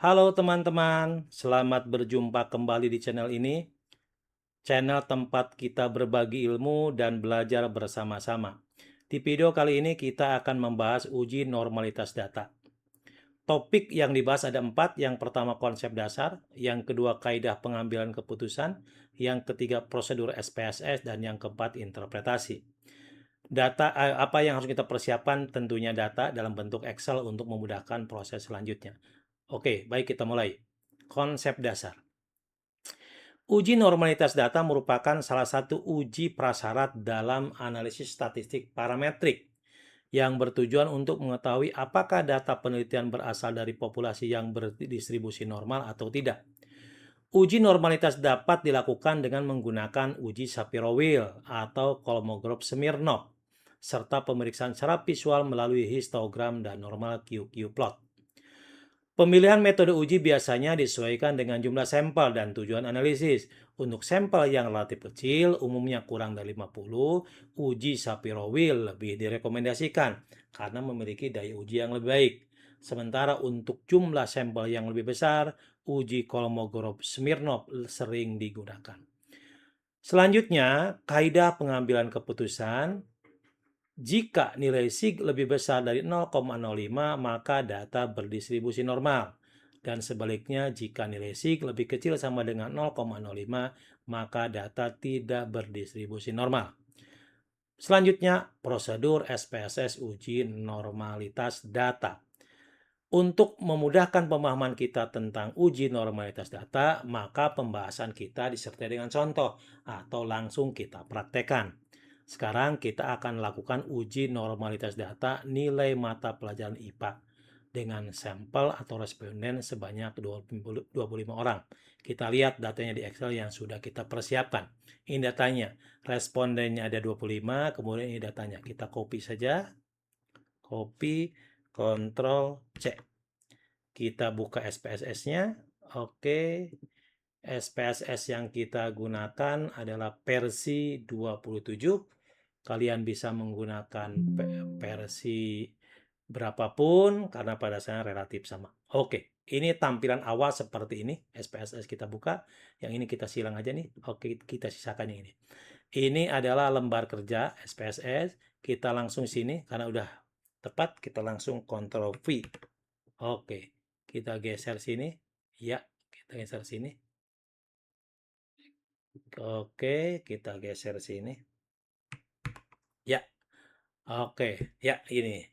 Halo teman-teman, selamat berjumpa kembali di channel ini, channel tempat kita berbagi ilmu dan belajar bersama-sama. Di video kali ini kita akan membahas uji normalitas data. Topik yang dibahas ada 4, yang pertama konsep dasar, yang kedua kaidah pengambilan keputusan, yang ketiga prosedur SPSS, dan yang keempat interpretasi. Apa yang harus kita persiapkan? Tentunya data dalam bentuk Excel untuk memudahkan proses selanjutnya. Oke, baik kita mulai. Konsep dasar. Uji normalitas data merupakan salah satu uji prasyarat dalam analisis statistik parametrik yang bertujuan untuk mengetahui apakah data penelitian berasal dari populasi yang berdistribusi normal atau tidak. Uji normalitas dapat dilakukan dengan menggunakan uji Shapiro-Wilk atau Kolmogorov-Smirnov, serta pemeriksaan secara visual melalui histogram dan normal QQ plot. Pemilihan metode uji biasanya disesuaikan dengan jumlah sampel dan tujuan analisis. Untuk sampel yang relatif kecil, umumnya kurang dari 50, uji Shapiro-Wilk lebih direkomendasikan karena memiliki daya uji yang lebih baik. Sementara untuk jumlah sampel yang lebih besar, uji Kolmogorov-Smirnov sering digunakan. Selanjutnya, kaidah pengambilan keputusan. Jika nilai sig lebih besar dari 0,05, maka data berdistribusi normal. Dan sebaliknya, jika nilai sig lebih kecil sama dengan 0,05, maka data tidak berdistribusi normal. Selanjutnya, prosedur SPSS uji normalitas data. Untuk memudahkan pemahaman kita tentang uji normalitas data, maka pembahasan kita disertai dengan contoh atau langsung kita praktekkan. Sekarang kita akan lakukan uji normalitas data nilai mata pelajaran IPA dengan sampel atau responden sebanyak 25 orang. Kita lihat datanya di Excel yang sudah kita persiapkan. Ini datanya, respondennya ada 25, kemudian ini datanya. Kita copy saja, copy, Ctrl C. Kita buka SPSS-nya. Oke. SPSS yang kita gunakan adalah versi 27. Kalian bisa menggunakan versi berapapun karena pada saya relatif sama. Oke, ini tampilan awal seperti ini. SPSS kita buka. Yang ini kita silang aja nih. Oke, kita sisakan yang ini. Ini adalah lembar kerja SPSS. Kita langsung sini karena udah tepat, kita langsung Ctrl V. Oke, kita geser sini. Ya, kita geser sini. Oke, kita geser sini. Ya, oke. Ya, ini.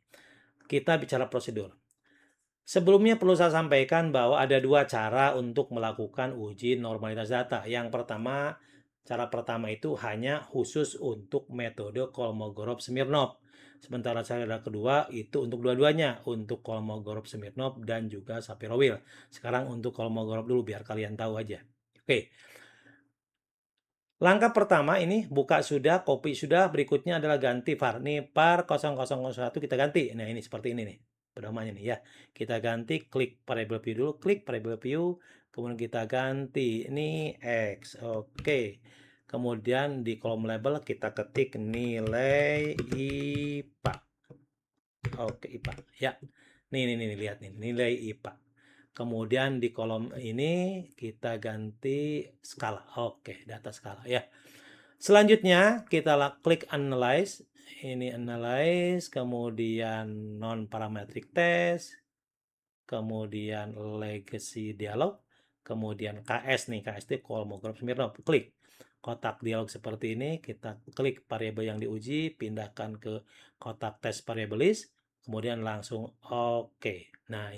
Kita bicara prosedur. Sebelumnya perlu saya sampaikan bahwa ada dua cara untuk melakukan uji normalitas data. Yang pertama, cara pertama itu hanya khusus untuk metode Kolmogorov-Smirnov. Sementara cara kedua itu untuk dua-duanya, untuk Kolmogorov-Smirnov dan juga Shapiro-Wilk. Sekarang untuk Kolmogorov dulu biar kalian tahu aja. Oke. Langkah pertama ini buka sudah, copy sudah, berikutnya adalah ganti var. Nih var 0001 kita ganti. Nah, ini seperti ini nih. Pedomannya nih ya. Kita ganti, klik variable view dulu, klik variable view, kemudian kita ganti ini X. Oke. Kemudian di kolom label kita ketik nilai IPA. Oke, IPA. Ya. Nih lihat nih, nilai IPA. Kemudian di kolom ini kita ganti skala. Oke, data skala ya. Selanjutnya kita klik analyze. Ini analyze, kemudian non parametric test, kemudian legacy dialog, kemudian KS nih, KS itu Kolmogorov-Smirnov. Klik kotak dialog seperti ini, kita klik variabel yang diuji, pindahkan ke kotak test variable list, kemudian langsung oke. Nah,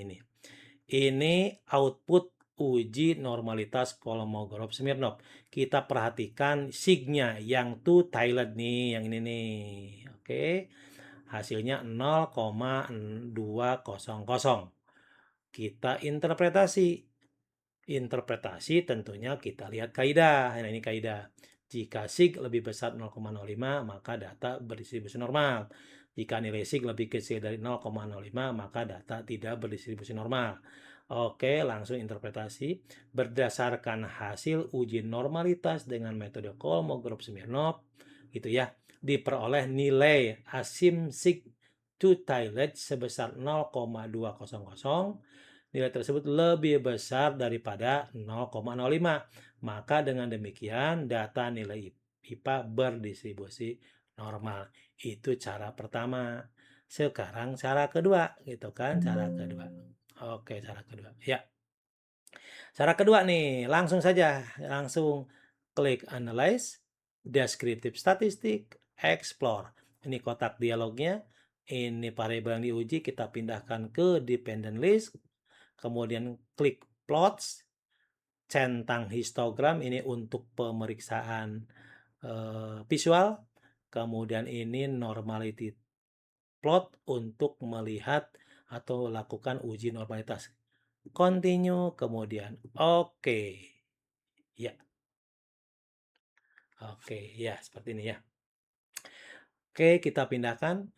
ini output uji normalitas Kolmogorov-Smirnov. Kita perhatikan signya yang to Thailand nih, yang ini nih. Oke. Hasilnya 0,200. Kita interpretasi. Interpretasi tentunya kita lihat kaidah. Nah, ini kaidah. Jika sig lebih besar 0,05, maka data berdistribusi normal. Jika nilai sig lebih kecil dari 0,05, maka data tidak berdistribusi normal. Oke, langsung interpretasi. Berdasarkan hasil uji normalitas dengan metode Kolmogorov-Smirnov, gitu ya, diperoleh nilai asim sig to Thailand sebesar 0,200 nilai tersebut lebih besar daripada 0,05. Maka dengan demikian data nilai IPA berdistribusi normal. Itu cara pertama. Sekarang cara kedua, gitu kan? Cara kedua. Oke, cara kedua. Ya. Cara kedua nih, langsung saja, langsung klik Analyze, Descriptive Statistic, Explore. Ini kotak dialognya, ini variabel yang diuji, kita pindahkan ke Dependent List, kemudian klik Plots, centang histogram, ini untuk pemeriksaan visual, kemudian ini Normality Plot untuk melihat atau lakukan uji normalitas. Continue, kemudian oke. Ya. Oke, ya seperti ini ya. Oke, kita pindahkan.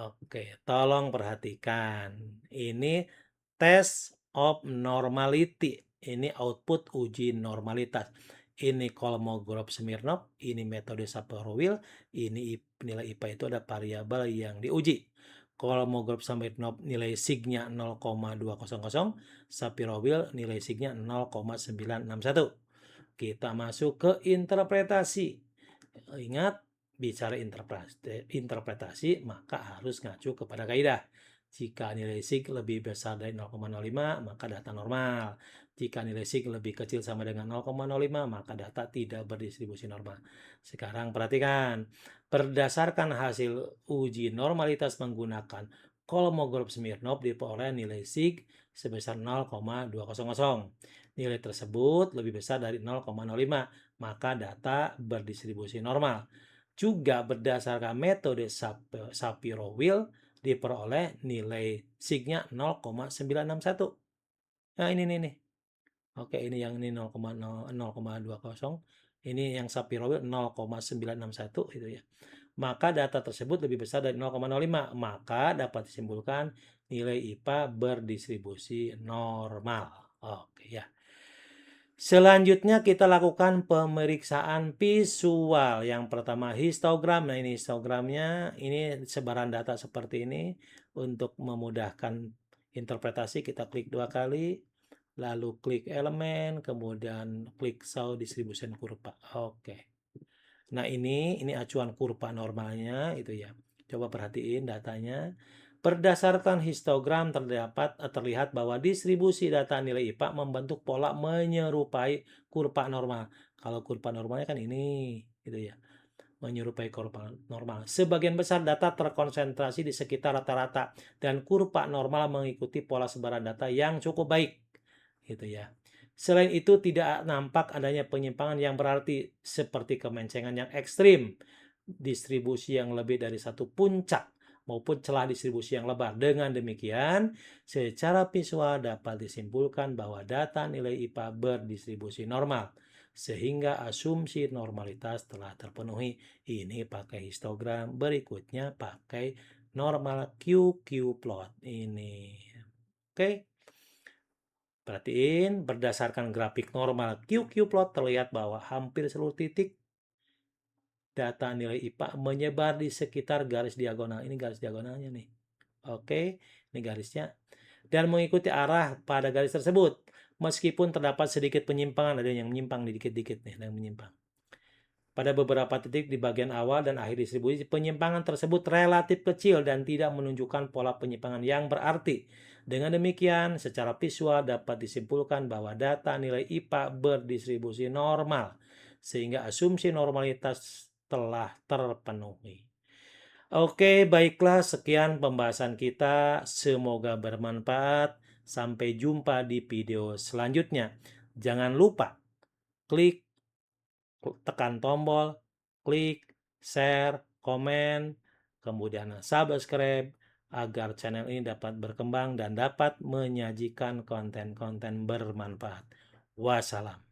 Oke, tolong perhatikan. Ini test of normality. Ini output uji normalitas. Ini Kolmogorov-Smirnov, ini metode Sapir-Wheel, ini nilai IPA itu ada variabel yang diuji. Kolmogorov-Smirnov nilai signya 0,200, Sapir-Wheel nilai signya 0,961. Kita masuk ke interpretasi. Ingat, bicara interpretasi maka harus ngacu kepada kaidah. Jika nilai sig lebih besar dari 0,05 maka data normal. Jika nilai sig lebih kecil sama dengan 0,05 maka data tidak berdistribusi normal. Sekarang perhatikan, berdasarkan hasil uji normalitas menggunakan Kolmogorov-Smirnov diperoleh nilai sig sebesar 0,200. Nilai tersebut lebih besar dari 0,05 maka data berdistribusi normal. Juga berdasarkan metode Sapir-Wheel diperoleh nilai signya 0,961. Nah ini nih. Oke, ini yang ini 0,20. Ini yang Sapir-Wheel 0,961 itu ya. Maka data tersebut lebih besar dari 0,05. Maka dapat disimpulkan nilai IPA berdistribusi normal. Oke ya. Selanjutnya kita lakukan pemeriksaan visual. Yang pertama histogram. Nah ini histogramnya, ini sebaran data seperti ini. Untuk memudahkan interpretasi kita klik 2 kali. Lalu klik elemen, kemudian klik show distribution kurva. Oke. Nah ini acuan kurva normalnya itu ya. Coba perhatiin datanya. Berdasarkan histogram terlihat bahwa distribusi data nilai IPA membentuk pola menyerupai kurva normal. Kalau kurva normalnya kan ini, gitu ya, menyerupai kurva normal. Sebagian besar data terkonsentrasi di sekitar rata-rata dan kurva normal mengikuti pola sebaran data yang cukup baik, gitu ya. Selain itu tidak nampak adanya penyimpangan yang berarti seperti kemencengan yang ekstrim, distribusi yang lebih dari satu puncak maupun celah distribusi yang lebar. Dengan demikian, secara visual dapat disimpulkan bahwa data nilai IPA berdistribusi normal, sehingga asumsi normalitas telah terpenuhi. Ini pakai histogram, berikutnya pakai normal QQ plot ini. Oke. Perhatiin, berdasarkan grafik normal QQ plot terlihat bahwa hampir seluruh titik data nilai IPA menyebar di sekitar garis diagonal. Ini garis diagonalnya nih. Oke, ini garisnya. Dan mengikuti arah pada garis tersebut. Meskipun terdapat sedikit penyimpangan, ada yang menyimpang dikit-dikit nih, ada yang menyimpang. Pada beberapa titik di bagian awal dan akhir distribusi, penyimpangan tersebut relatif kecil dan tidak menunjukkan pola penyimpangan yang berarti. Dengan demikian, secara visual dapat disimpulkan bahwa data nilai IPA berdistribusi normal, sehingga asumsi normalitas telah terpenuhi. Oke, baiklah, sekian pembahasan kita. Semoga bermanfaat. Sampai jumpa di video selanjutnya. Jangan lupa klik, tekan tombol, klik, share, komen, kemudian subscribe agar channel ini dapat berkembang dan dapat menyajikan konten-konten bermanfaat. Wassalam.